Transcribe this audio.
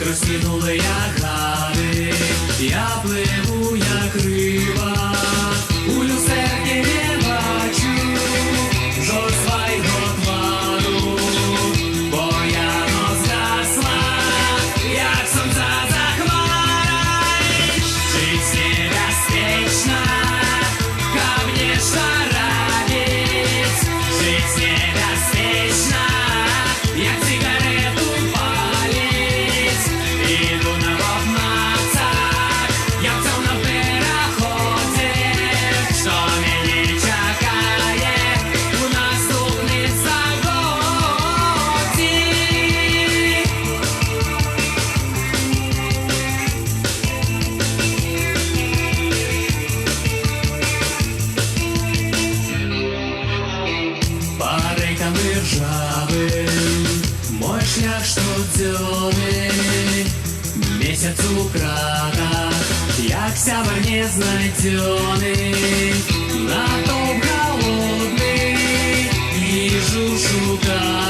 розкинули як гади, я пливу як риба, у люстерки не бачу жодного твару, бояно згасла, як сонце за хмарой. Жить небезпечно, конечно, радість, жить небезпечно, як сигарету палить. Іду на вовнацах, я в темном переході, що мені чекає у наступних загоді. Париками ржавым мой шлях штодзённый, месяц у кратах, як сябр незнайдённый, натовп голодный, їжу шукаю.